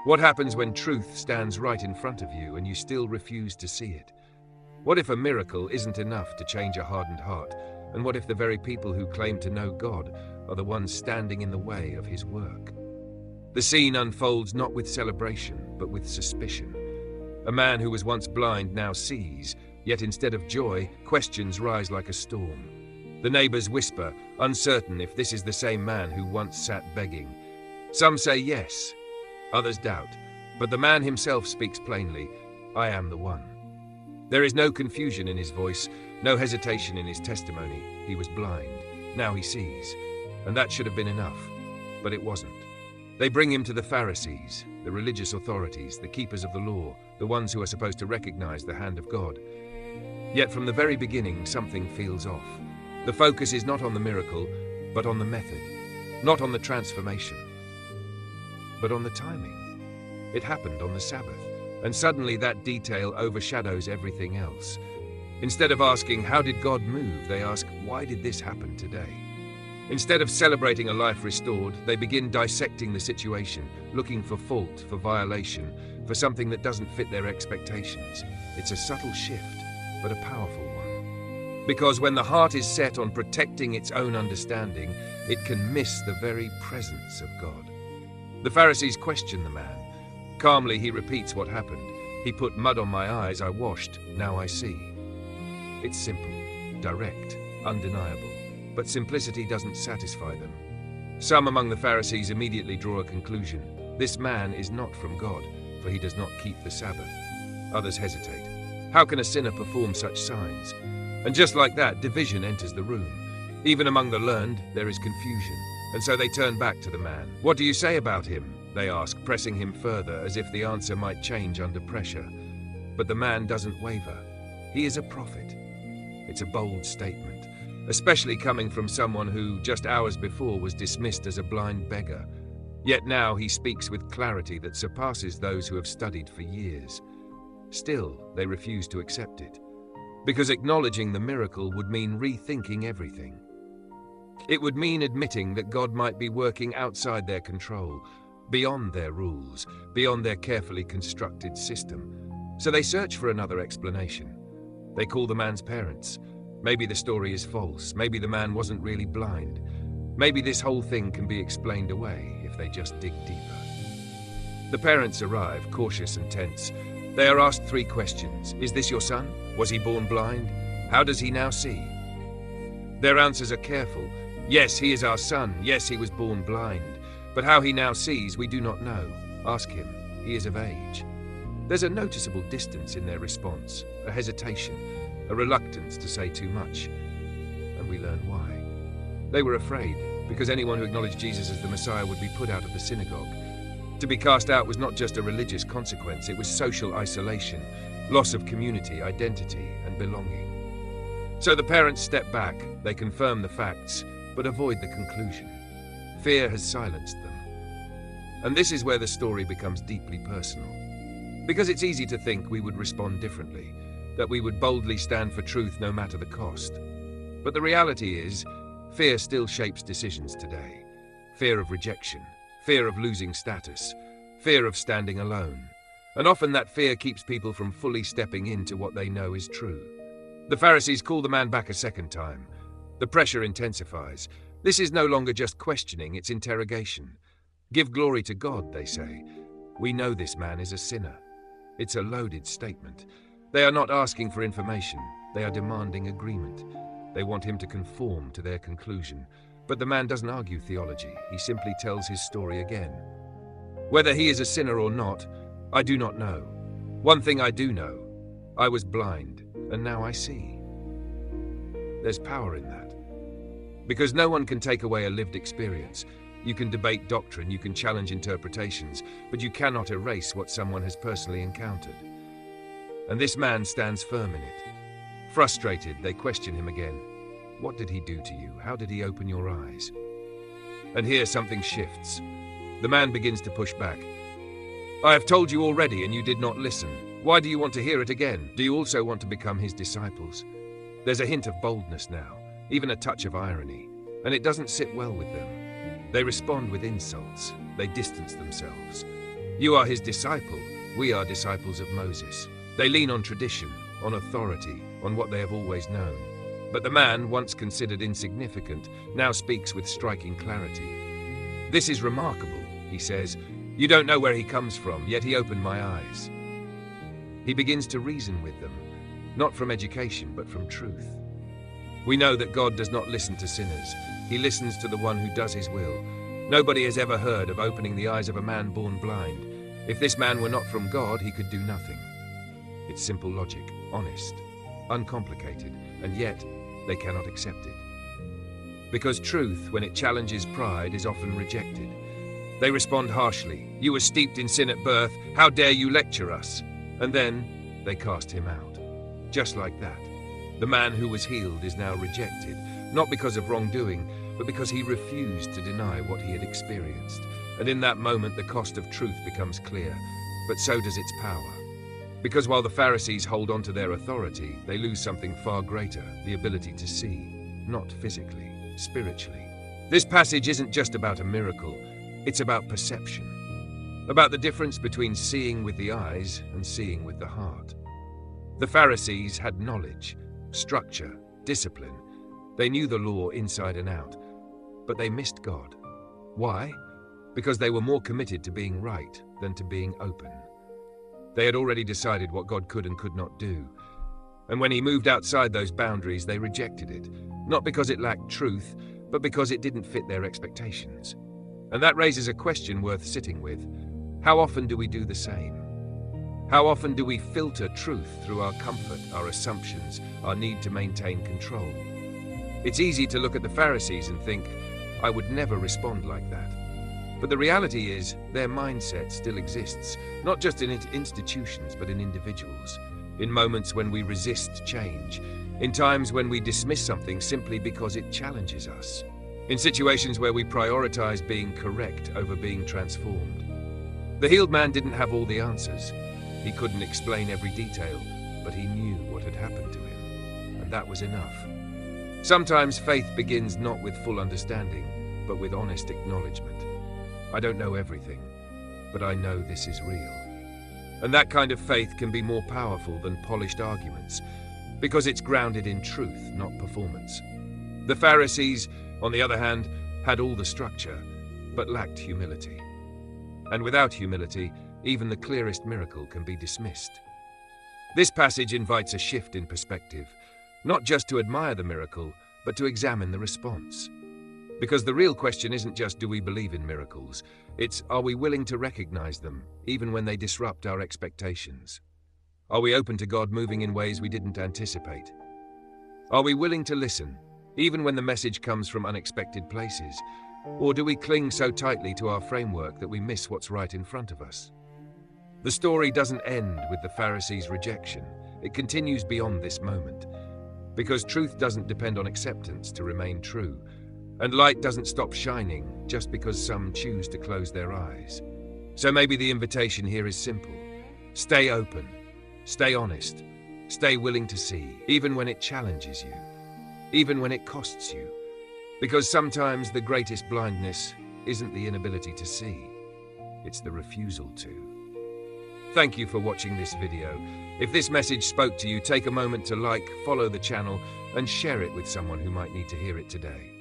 What happens when truth stands right in front of you and you still refuse to see it? What if a miracle isn't enough to change a hardened heart? And what if the very people who claim to know God are the ones standing in the way of his work? The scene unfolds not with celebration, but with suspicion. A man who was once blind now sees, yet instead of joy, questions rise like a storm. The neighbors whisper, uncertain if this is the same man who once sat begging. Some say yes, others doubt, but the man himself speaks plainly, I am the one. There is no confusion in his voice, no hesitation in his testimony. He was blind, now he sees, and that should have been enough, but it wasn't. They bring him to the Pharisees, the religious authorities, the keepers of the law, the ones who are supposed to recognize the hand of God. Yet from the very beginning, something feels off. The focus is not on the miracle, but on the method, not on the transformation, but on the timing. It happened on the Sabbath, and suddenly that detail overshadows everything else. Instead of asking, how did God move, they ask, why did this happen today? Instead of celebrating a life restored, they begin dissecting the situation, looking for fault, for violation, for something that doesn't fit their expectations. It's a subtle shift, but a powerful one. Because when the heart is set on protecting its own understanding, it can miss the very presence of God. The Pharisees question the man. Calmly, he repeats what happened. He put mud on my eyes, I washed, now I see. It's simple, direct, undeniable, but simplicity doesn't satisfy them. Some among the Pharisees immediately draw a conclusion. This man is not from God, for he does not keep the Sabbath. Others hesitate. How can a sinner perform such signs? And just like that, division enters the room. Even among the learned, there is confusion. And so they turn back to the man. What do you say about him? They ask, pressing him further as if the answer might change under pressure. But the man doesn't waver. He is a prophet. It's a bold statement, especially coming from someone who, just hours before, was dismissed as a blind beggar. Yet now he speaks with clarity that surpasses those who have studied for years. Still, they refuse to accept it, because acknowledging the miracle would mean rethinking everything. It would mean admitting that God might be working outside their control, beyond their rules, beyond their carefully constructed system. So they search for another explanation. They call the man's parents. Maybe the story is false. Maybe the man wasn't really blind. Maybe this whole thing can be explained away if they just dig deeper. The parents arrive, cautious and tense. They are asked 3 questions. Is this your son? Was he born blind? How does he now see? Their answers are careful. Yes, he is our son. Yes, he was born blind. But how he now sees, we do not know. Ask him. He is of age. There's a noticeable distance in their response, a hesitation, a reluctance to say too much. And we learn why. They were afraid, because anyone who acknowledged Jesus as the Messiah would be put out of the synagogue. To be cast out was not just a religious consequence, it was social isolation, loss of community, identity, and belonging. So the parents step back, they confirm the facts, but avoid the conclusion. Fear has silenced them. And this is where the story becomes deeply personal. Because it's easy to think we would respond differently, that we would boldly stand for truth no matter the cost. But the reality is, fear still shapes decisions today. Fear of rejection, fear of losing status, fear of standing alone. And often that fear keeps people from fully stepping into what they know is true. The Pharisees call the man back a second time. The pressure intensifies. This is no longer just questioning, it's interrogation. Give glory to God, they say. We know this man is a sinner. It's a loaded statement. They are not asking for information, they are demanding agreement. They want him to conform to their conclusion. But the man doesn't argue theology, he simply tells his story again. Whether he is a sinner or not, I do not know. One thing I do know, I was blind, and now I see. There's power in that. Because no one can take away a lived experience. You can debate doctrine, you can challenge interpretations, but you cannot erase what someone has personally encountered. And this man stands firm in it. Frustrated, they question him again. What did he do to you? How did he open your eyes? And here something shifts. The man begins to push back. I have told you already and you did not listen. Why do you want to hear it again? Do you also want to become his disciples? There's a hint of boldness now, even a touch of irony, and it doesn't sit well with them. They respond with insults. They distance themselves. You are his disciple. We are disciples of Moses. They lean on tradition, on authority, on what they have always known. But the man, once considered insignificant, now speaks with striking clarity. "This is remarkable," he says. "You don't know where he comes from, yet he opened my eyes." He begins to reason with them, not from education, but from truth. We know that God does not listen to sinners. He listens to the one who does his will. Nobody has ever heard of opening the eyes of a man born blind. If this man were not from God, he could do nothing. It's simple logic, honest, uncomplicated, and yet they cannot accept it. Because truth, when it challenges pride, is often rejected. They respond harshly. "You were steeped in sin at birth. How dare you lecture us?" And then they cast him out. Just like that. The man who was healed is now rejected, not because of wrongdoing, but because he refused to deny what he had experienced. And in that moment, the cost of truth becomes clear, but so does its power. Because while the Pharisees hold on to their authority, they lose something far greater, the ability to see, not physically, spiritually. This passage isn't just about a miracle, it's about perception, about the difference between seeing with the eyes and seeing with the heart. The Pharisees had knowledge, structure, discipline. They knew the law inside and out, but they missed God. Why? Because they were more committed to being right than to being open. They had already decided what God could and could not do. And when he moved outside those boundaries, they rejected it, not because it lacked truth, but because it didn't fit their expectations. And that raises a question worth sitting with. How often do we do the same? How often do we filter truth through our comfort, our assumptions, our need to maintain control? It's easy to look at the Pharisees and think, "I would never respond like that." But the reality is, their mindset still exists, not just in institutions, but in individuals. In moments when we resist change, in times when we dismiss something simply because it challenges us, in situations where we prioritize being correct over being transformed. The healed man didn't have all the answers. He couldn't explain every detail, but he knew what had happened to him, and that was enough. Sometimes faith begins not with full understanding, but with honest acknowledgement. I don't know everything, but I know this is real. And that kind of faith can be more powerful than polished arguments, because it's grounded in truth, not performance. The Pharisees, on the other hand, had all the structure, but lacked humility. And without humility, even the clearest miracle can be dismissed. This passage invites a shift in perspective, not just to admire the miracle, but to examine the response. Because the real question isn't just, do we believe in miracles? It's, are we willing to recognize them, even when they disrupt our expectations? Are we open to God moving in ways we didn't anticipate? Are we willing to listen, even when the message comes from unexpected places? Or do we cling so tightly to our framework that we miss what's right in front of us? The story doesn't end with the Pharisees' rejection. It continues beyond this moment. Because truth doesn't depend on acceptance to remain true. And light doesn't stop shining just because some choose to close their eyes. So maybe the invitation here is simple. Stay open, stay honest, stay willing to see, even when it challenges you, even when it costs you. Because sometimes the greatest blindness isn't the inability to see, it's the refusal to. Thank you for watching this video. If this message spoke to you, take a moment to like, follow the channel, and share it with someone who might need to hear it today.